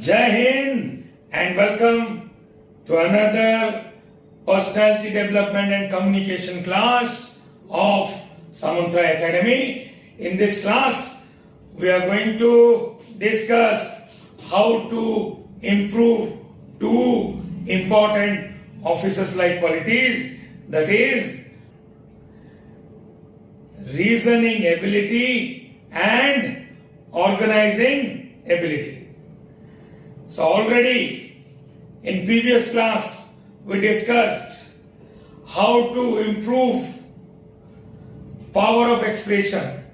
Jai Hind and welcome to another personality development and communication class of Samantra Academy. In this class, we are going to discuss how to improve two important officers-like qualities, that is reasoning ability and organizing ability. So already in previous class we discussed how to improve power of expression,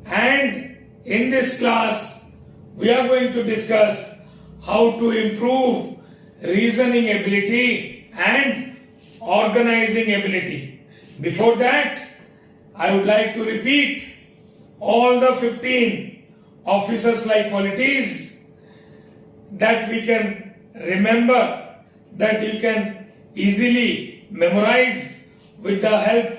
and in this class we are going to discuss how to improve reasoning ability and organizing ability. Before that, I would like to repeat all the 15 officers-like qualities that we can remember, that you can easily memorize with the help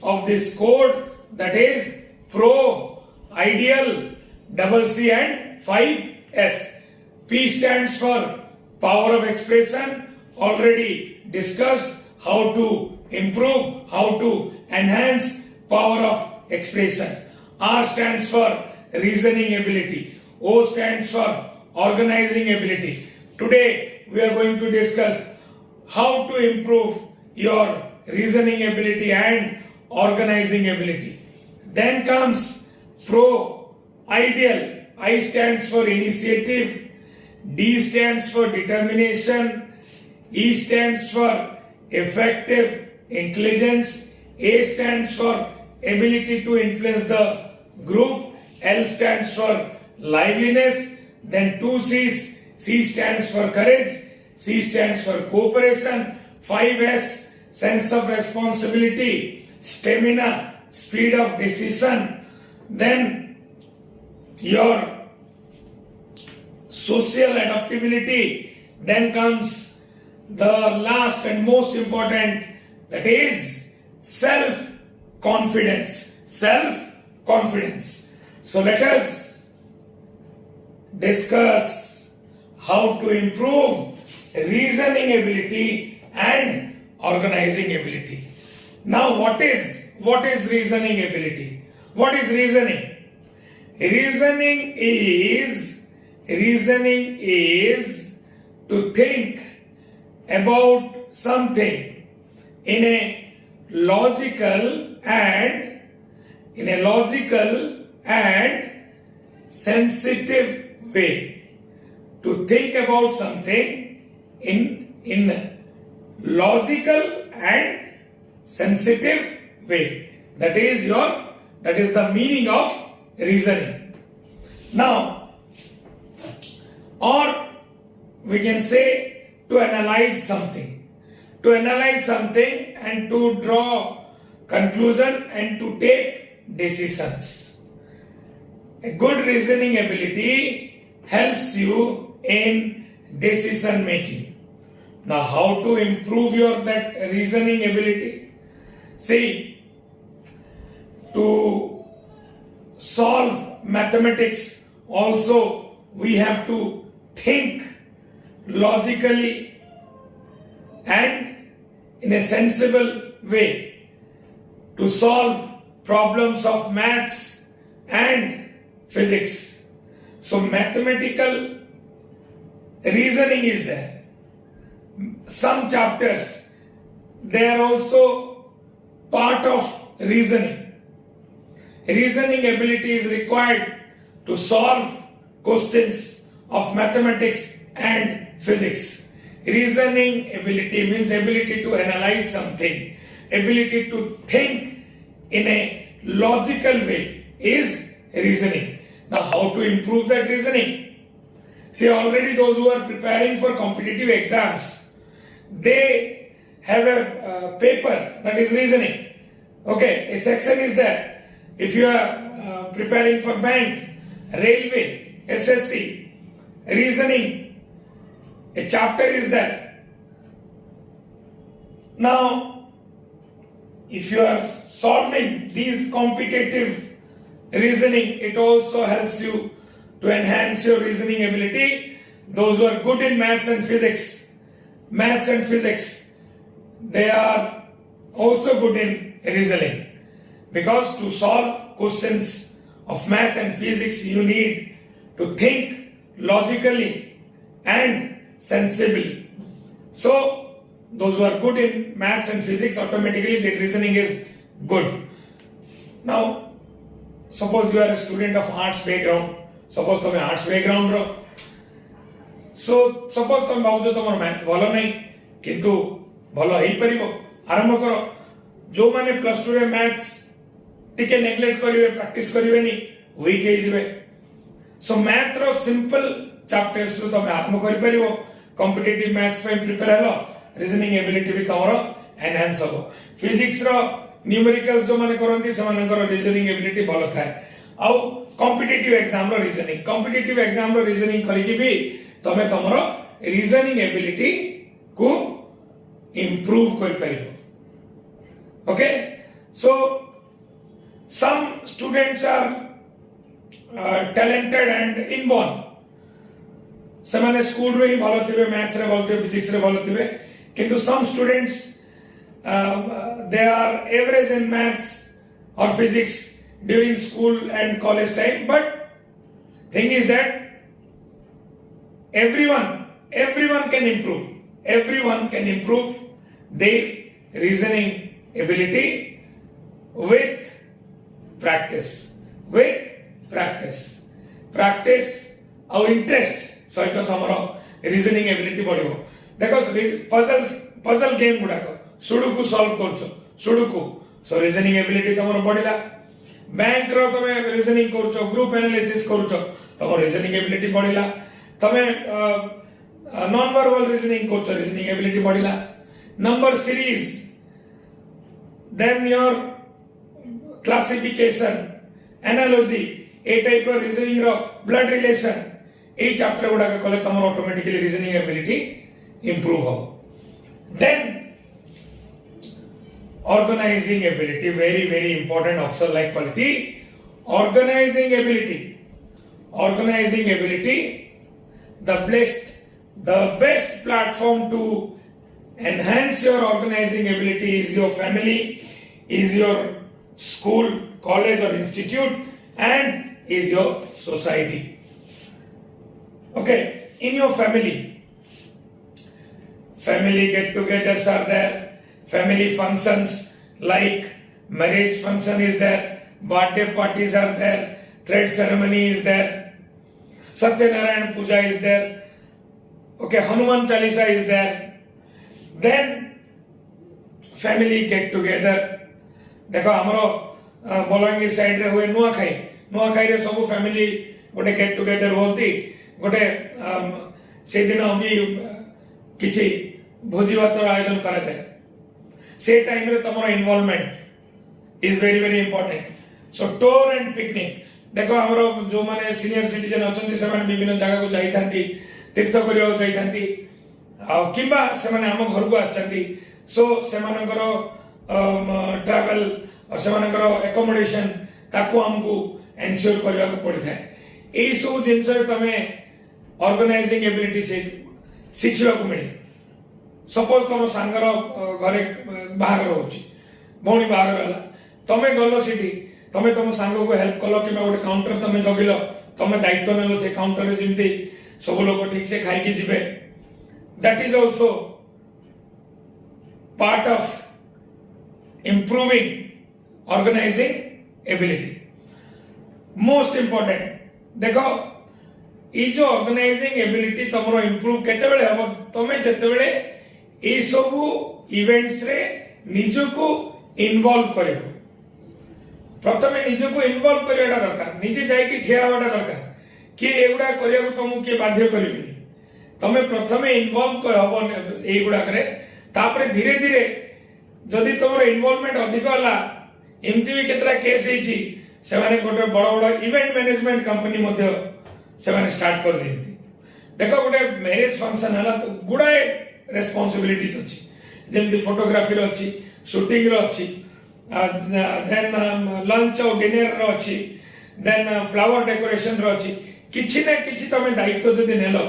of this code, that is PRO, Ideal, double C and 5S. P stands for power of expression, already discussed how to improve, how to enhance power of expression. R stands for reasoning ability. O stands for organizing ability. Today we are going to discuss how to improve your reasoning ability and organizing ability. Then comes PRO, Ideal. I stands for initiative, D stands for determination, E stands for effective intelligence, A stands for ability to influence the group, L stands for liveliness, then two C's. C stands for courage, C stands for cooperation, 5S, sense of responsibility, stamina, speed of decision, then your social adaptability, then comes the last and most important, that is self-confidence. Self-confidence. So let us discuss how to improve reasoning ability and organizing ability. Now what is reasoning ability? What is reasoning? Reasoning is to think about something in a logical and sensitive way. To think about something in logical and sensitive way. That is the meaning of reasoning. Now, or we can say to analyze something. To analyze something and to draw conclusion and to take decisions. A good reasoning ability helps you in decision making. Now, how to improve that reasoning ability? See, to solve mathematics also we have to think logically and in a sensible way. To solve problems of maths and physics. So mathematical reasoning is there. Some chapters, they are also part of reasoning. Reasoning ability is required to solve questions of mathematics and physics. Reasoning ability means ability to analyze something, ability to think in a logical way is reasoning. Now, how to improve that reasoning? See, already those who are preparing for competitive exams, they have a paper that is reasoning. Okay, a section is there. If you are preparing for bank, railway, SSC, reasoning, a chapter is there. Now, if you are solving these competitive reasoning, it also helps you to enhance your reasoning ability. those who are good in maths and physics, they are also good in reasoning, because to solve questions of math and physics you need to think logically and sensibly. So those who are good in maths and physics, automatically their reasoning is good. Now suppose you are a student of arts background, suppose तुम arts background रो, so suppose तुम भावुଛ तुम math भलो नहीं किंतु भलो ही परिबो, आरंभ करो. जो माने प्लस 2 रे मैथ्स टिके नेग्लेक्ट करिवे, प्रैक्टिस करिवे नी, वीक हे जिवे. सो मैथ रो सिंपल चैप्टर्स रो तुम आरंभ करि परिबो. कॉम्पिटिटिव मैथ्स पे प्रिपेयर हेलो, रीजनिंग एबिलिटी भी तमरो एनहांस हो. फिजिक्स रो न्यूमेरिकल्स जो माने करंती सेमानकर रीजनिंग एबिलिटी भलो थाए. आउ कॉम्पिटिटिव एग्जाम रो रीजनिंग करिकि भी तमे तमरो रीजनिंग एबिलिटी को improve kari paribo. Okay, so some students are talented and inborn. semane school ro hi bhalo thibe, maths re bhalo thibe, physics re bhalo thibe, kintu some students they are average in maths or physics during school and college time. But thing is that everyone can improve their reasoning ability with practice our interest सहित तमरो reasoning ability बढ़िबो. देखो puzzle game गुडाको sudoku solve करछो, so reasoning ability तमरो बढ़िला. Bank रो तमे reasoning करछो, group analysis करछो, तमरो reasoning ability बढ़िला. तमे नॉन वर्बल रीजनिंग करछो, reasoning ability बढ़िला. number series, then your classification, analogy, a type of reasoning ro blood relation, ei chapter guda ka kole tamar automatically reasoning ability improve ho. Then organizing ability, very important officer like quality. Organizing ability, the best platform to enhance your organizing ability is your family, is your school, college or institute, and is your society. Okay, in your family get-togethers are there, family functions like marriage function is there, birthday parties are there, thread ceremony is there, Satyanarayan puja is there, okay, Hanuman Chalisa is there. Then family get together. देखो हमरो Balangir side रे हुए नुआखाई रे सब family गोटे get together होती, गोटे से दिन भी किछि भोजी भातर आयोजन करा जाए. से टाइम रे तमरो involvement is very important. So tour and picnic, देखो हमरो जो माने सीनियर सिटीजन अछंती सेमान विभिन्न जगह को जाइथांती, तीर्थ करियो जाइथांती, किंबा सेमाने आम घर को आछंती. सो सेमानकर ट्रैवल और सेमानकर एकोमोडेशन ताको हमको एन्श्योर करबा को पड़ी थाए. एई सब जिंस रे तमे ऑर्गेनाइजिंग एबिलिटी से शिखिबा को मिले. सपोज तुम सांगर घरे बाहागर होची, भौणी बाहागर हला, तमे गलो सिटी, तमे तुम सांग को हेल्प कलो कि गोटे काउंटर तमे जगिलो, तमे दायित्व नेलो से काउंटर रे जिंती सब लोग ठीक से खाई की जिबे. That is also part of improving organizing ability. Most important, देखो ये जो organizing ability तमरो improve केते बेले हबो, तमे जते बेले ए सब इवेंट्स रे निजो को इन्वॉल्व करिवो. प्रथमे निजो को इन्वॉल्व करियाटा दरकार, निजे जाई कि ठिया होटा दरकार कि एगुडा करिया को तुमु के बाध्य करिवेनी. तमे प्रथमे इन्वॉल्व करबो ए गुडा करे, तापरे धीरे धीरे जदि तमरो इन्वॉल्वमेंट अधिक होला, एमती भी केतरा केस हेची, सेमाने गोटे बड़ बड़ इवेंट मैनेजमेंट कंपनी मध्ये सेमाने स्टार्ट कर देंती. देखो गोटे मैरिज फंक्शन हला तो गुडाए रेस्पोंसिबिलिटीज अछि, जेमति फोटोग्राफी रो अछि, शूटिंग रो अछि, देन लंच और डिनर रो अछि, देन फ्लावर डेकोरेशन रो अछि. किछि ना किछि तमे दायित्व जदि नेलो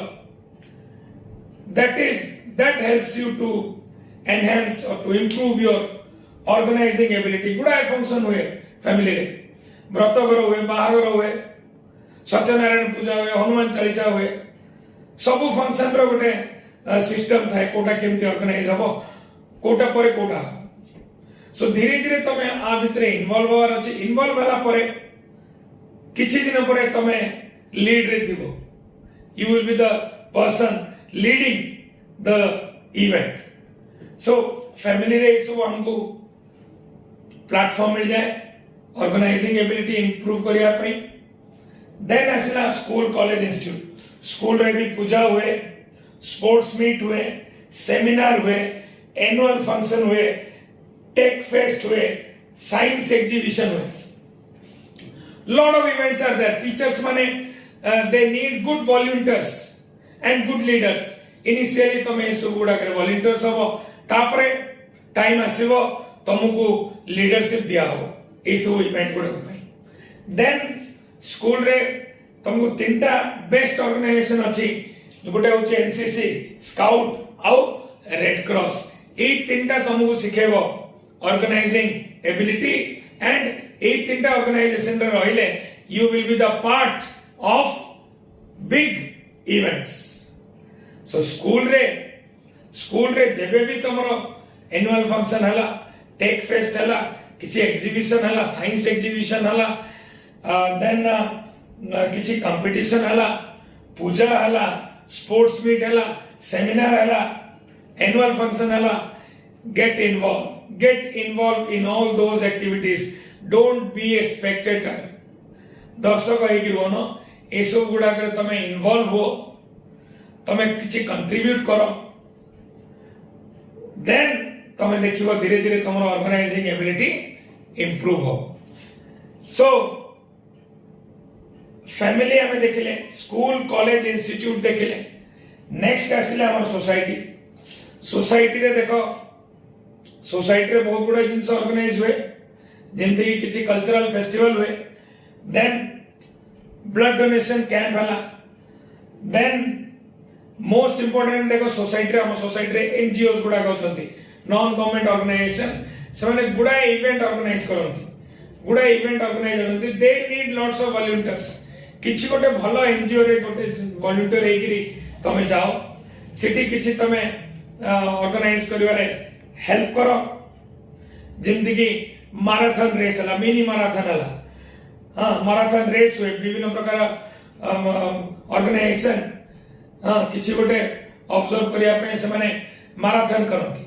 that helps you to enhance or to improve your organizing ability. गुड़ाए फंक्शन हुए फैमिली रे, व्रतघर हुए, बाहागर हुए, सत्यनारायण पूजा हुए, हनुमान चालीसा हुए, सबु फंक्शन रो गोटे सिस्टम थाए कोटा केमती ऑर्गेनाइज हबो, कोटा परे कोटा। सो धीरे धीरे तमे आ भितरे इन्वॉल्व होवार अछि। इन्वॉल्व होला परे किछि दिन परे तमे लीड रे थिबो, you will be the person leading the event. So family रे सब हमको प्लेटफॉर्म मिल जाए ऑर्गेनाइजिंग एबिलिटी इंप्रूव करिया पई। देन आसला स्कूल कॉलेज इंस्टीट्यूट। स्कूल रे भी पूजा हुए, स्पोर्ट्स मीट हुए, सेमिनार हुए, एनुअल फंक्शन हुए, टेक फेस्ट हुए, साइंस एग्जीबिशन हुए। Lot of events are there. Teachers माने they need good volunteers and good leaders. Initially तमे ए सब गुडा करे volunteers हबो, तापरे टाइम आसीबो तमको लीडरशिप दिया हो ए सब इवेंट गुडा पई। देन स्कूल रे तमको तीनटा बेस्ट ऑर्गेनाइजेशन अछि, गोटे होची एनसीसी, स्काउट आउ रेड क्रॉस। ए तीनटा तमको सिखेबो ऑर्गेनाइजिंग एबिलिटी, एंड ए तीनटा ऑर्गेनाइजेशन रे रहिले you will be the part of big events. So school रे जेबे भी तमरो एनुअल फंक्शन हला, टेक फेस्ट हला, किछि एग्जीबिशन हला, साइंस एग्जीबिशन हला, देन किछि कंपटीशन हला, पूजा हला, स्पोर्ट्स मीट हला, सेमिनार हला, एनुअल फंक्शन हला, get involved in all those activities. Don't be a spectator. दर्शक होइकि रोनो, ए सब गुडा करे तमे इन्वॉल्व हो, तमे किछि कंट्रीब्यूट करो, देन तमे देखिबो धीरे धीरे तमरो ऑर्गेनाइजिंग एबिलिटी इंप्रूव हो। सो फैमिली हमें देखिले, स्कूल कॉलेज इंस्टीट्यूट देखिले। नेक्स्ट आसिले हमर सोसाइटी। सोसाइटी रे देखो, सोसाइटी रे बहुत गुडा जिंस ऑर्गेनाइज हुए, जेंति कि किछि कल्चरल फेस्टिवल हुए, देन ब्लड डोनेशन कैंप हला, देन मोस्ट इंपोर्टेंट देखो सोसाइटी हम सोसाइटी रे एनजीओस गुडा गछंती, नॉन गवर्नमेंट ऑर्गेनाइजेशन, सेमाने गुडा इवेंट ऑर्गेनाइज करंती, गुडा इवेंट ऑर्गेनाइज करंती। They need lots of volunteers. किछि गोटे भलो एनजीओ रे गोटे वॉलंटियर हेकरी तमे जाओ, सिटी किछि तमे ऑर्गेनाइज करिवारे हेल्प करो, जेमति कि मैराथन रेस हला, मिनी मैराथन हला, मैराथन रेस हुए, विभिन्न प्रकार ऑर्गेनाइजेशन किछि गोटे ऑब्जर्व करिया पे से माने मैराथन करंती,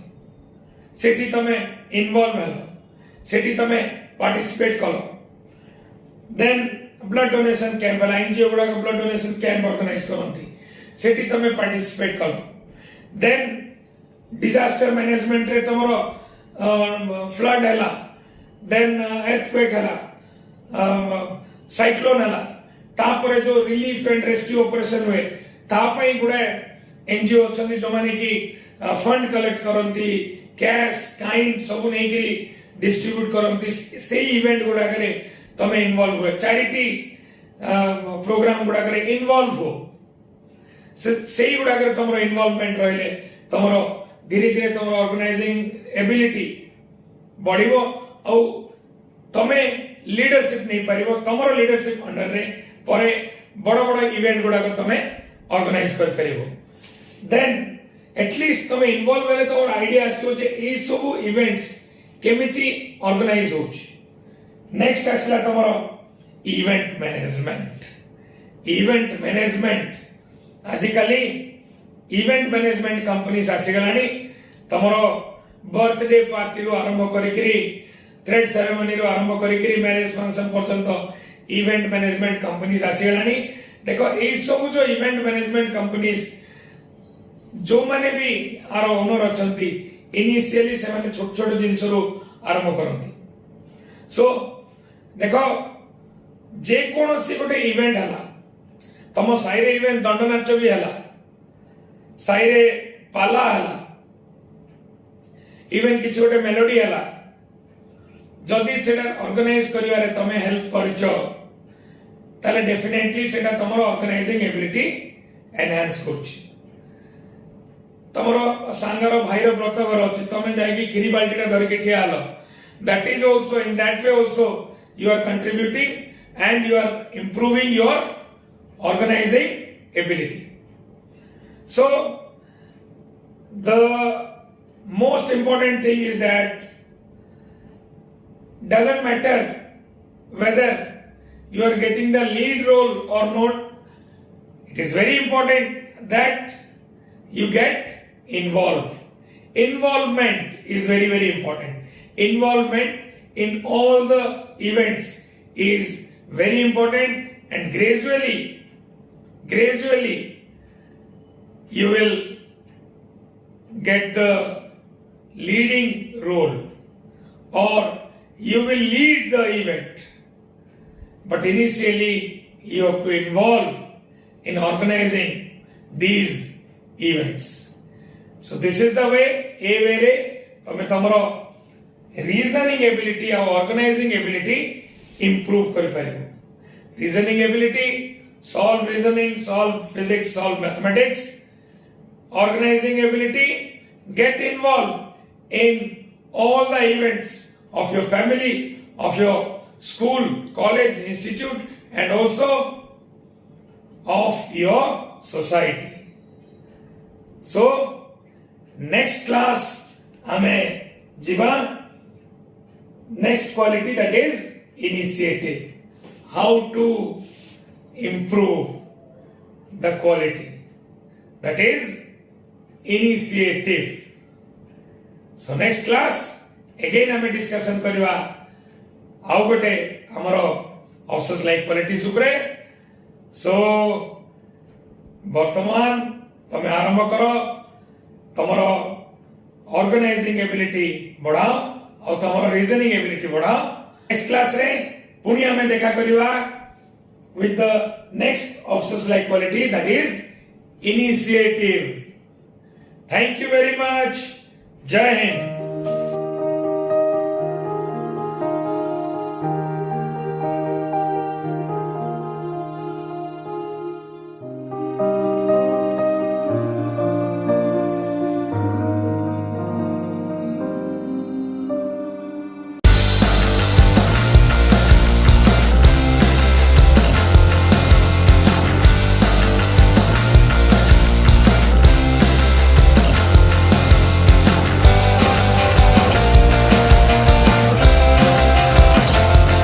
सेठी तमे इन्वॉल्व हेलो, सेठी तमे पार्टिसिपेट करो। देन ब्लड डोनेशन कैंप हला, एनजीओ गुडा को ब्लड डोनेशन कैंप ऑर्गेनाइज करंती, सेठी तमे पार्टिसिपेट करो। देन डिजास्टर मैनेजमेंट रे तमरो फ्लड हला, देन अर्थक्वेक हला, साइक्लोन हला, तापरे जो रिलीफ एंड रेस्क्यू ऑपरेशन हुए, तापई गुडा एनजीओ अछंती जो माने कि फंड कलेक्ट करंती, कैश काइंड सब नेकरी डिस्ट्रीब्यूट करंती, से इवेंट गुडा करे तमे इन्वॉल्व हुए। चैरिटी प्रोग्राम गुडा करे इन्वॉल्व हो, से गुडा करे तमरो इन्वॉल्वमेंट रहले तमरो धीरे धीरे तमरो ऑर्गेनाइजिंग एबिलिटी बढ़िबो, औ तमे लीडरशिप नहीं पारिबो, तमरो लीडरशिप अंडर रे परे बड़ बड़ इवेंट गुडा को तमे ऑर्गेनाइज कर परिबो। देन एटलीस्ट तमे इन्वॉल्व हेले तमरो आईडिया आसीबो जे ए सब इवेंट्स केमिति ऑर्गेनाइज होछि। नेक्स्ट आसला तमरो इवेंट मैनेजमेंट। इवेंट मैनेजमेंट आजिकली इवेंट मैनेजमेंट कंपनीज आसी गलानी, तमरो बर्थडे पार्टी रो आरंभ करिकरी, थ्रेड सेरेमनी रो आरंभ करिकरी, मैरिज फंक्शन पर्यंत इवेंट मैनेजमेंट कंपनीज आसी गलानी। देखो ए सब जो इवेंट मैनेजमेंट कंपनीज जो माने भी आरो ओनर अछंती, इनिशियली से माने छोट छोट जिंस रो आरंभ करंती। सो देखो जे कोनोसी गोटे इवेंट हला, तम साइरे इवेंट दंड नाच भी हला, साइरे पाला हला, इवेंट किछि गोटे मेलोडी हला, जदि सेटा ऑर्गेनाइज करिवारे तमे हेल्प करछो, ताले डेफिनेटली सेटा तमरो ऑर्गेनाइजिंग एबिलिटी एनहांस करछि। तमरो सांगर भाईर ब्रतघर अछि तमे जाई खीरी बाल्टीटा धरिके ठिया hello that is also in that way also you are contributing and you are improving your organizing ability. So the most important thing is that doesn't matter whether you are getting the lead role or not, it is very important that you get involved. Involvement is very, very important. Involvement in all the events is very important, and gradually you will get the leading role or you will lead the event. But initially you have to involve in organizing these events. So this is the way a way तमे तमरो reasoning ability or organizing ability improve kari paribo. Reasoning ability, solve reasoning, solve physics, solve mathematics. Organizing ability, get involved in all the events of your family, of your school, college, institute, and also of your society. So next class ame jiba next quality, that is initiative. How to improve the quality, that is initiative. So next class again ame discussion kariba au gote amaro officers like qualities upre. So ବର୍ତ୍ତମାନ ତମେ ଆରମ୍ଭ କର ତମର organising ability ବଢାଅ ଆଉ ତମର reasoning ability ବଢାଅ. Next କ୍ଲାସରେ ପୁଣି ଆମେ ଦେଖା କରିବା with the next officers like quality, that is initiative. Thank you very much. Jai Hind.